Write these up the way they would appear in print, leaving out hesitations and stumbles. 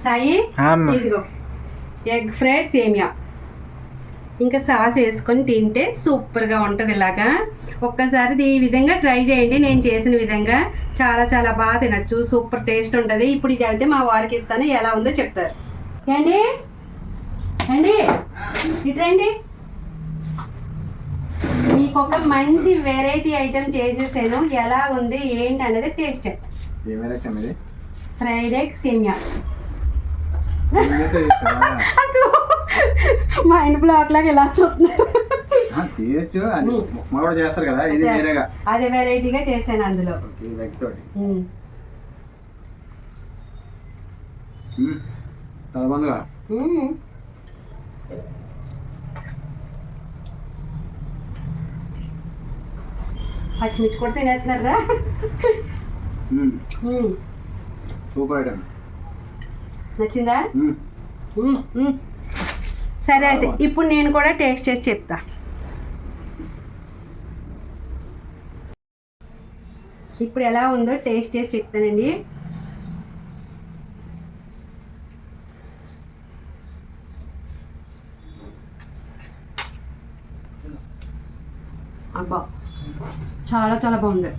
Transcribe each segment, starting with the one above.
సాయి ఇదిగో egg fried సేమియా, ఇంకా సాస్ వేసుకొని తింటే సూపర్గా ఉంటుంది. ఇలాగా ఒక్కసారి ఈ విధంగా ట్రై చేయండి, నేను చేసిన విధంగా చాలా చాలా బాగా తినచ్చు, సూపర్ టేస్ట్ ఉంటుంది. ఇప్పుడు ఇది అయితే మా వారికి ఇస్తాను, ఎలా ఉందో చెప్తారు. ఏండి అండి ఇట్రండి, మీకు ఒక మంచి వెరైటీ ఐటెం చేసేసాను, ఎలా ఉంది ఏంటి అనేది టేస్ట్ చెప్పండి. ఫ్రైడ్ ఎగ్ సేమియా. మా ఇంటి బ్లాక్ లాగా ఎలా చూస్తున్నారు, అదే వెరైటీగా చేశాను అందులో. పచ్చిమిర్చి కూడా తినేస్తున్నారా? సూపర్ ఐటమ్, నచ్చిందా? సరే అయితే ఇప్పుడు నేను కూడా టేస్ట్ చేసి చెప్తా. ఇప్పుడు ఎలా ఉందో టేస్ట్ చేసి చెప్తానండి. అబ్బా చాలా చాలా బాగుంది.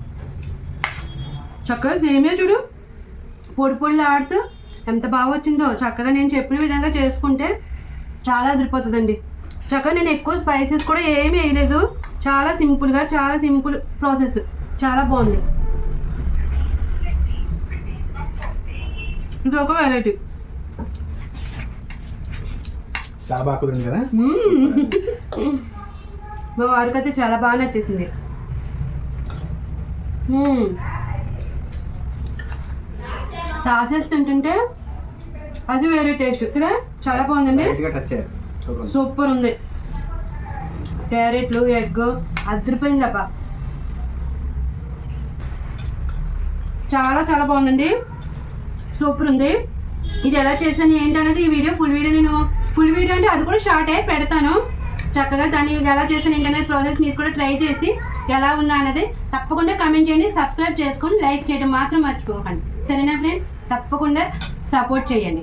చక్కగా సేమియా చూడు పొడి పొడిలు ఆడుతూ ఎంత బాగా వచ్చిందో. చక్కగా నేను చెప్పిన విధంగా చేసుకుంటే చాలా అదిరిపోతుందండి. చక్కగా నేను ఎక్కువ స్పైసెస్ కూడా ఏమీ వేయలేదు, చాలా సింపుల్గా, చాలా సింపుల్ ప్రాసెస్, చాలా బాగుంది. ఇది ఒక వెరైటీ, చాలా బాగా కుదిరింది కదా. మా వారికి అయితే చాలా బాగా నచ్చేసింది. సాసెస్ తింటుంటే అది వేరే టేస్ట్ కదా, చాలా బాగుందండి, సూపర్ ఉంది. క్యారెట్లు ఎగ్ అదిరిపోయింది అబ్బా, చాలా చాలా బాగుందండి, సూపర్ ఉంది. ఇది ఎలా చేశాను ఏంటనేది ఈ వీడియో ఫుల్ వీడియో అంటే అది కూడా షార్ట్ అయి పెడతాను. చక్కగా దాన్ని ఎలా చేశాను ఏంటనేది ప్రాసెస్ మీరు కూడా ట్రై చేసి ఎలా ఉందా అనేది తప్పకుండా కామెంట్ చేయండి. సబ్స్క్రైబ్ చేసుకొని లైక్ చేయడం మాత్రం మర్చిపోకండి. సరేనా ఫ్రెండ్స్, తప్పకుండా సపోర్ట్ చేయండి.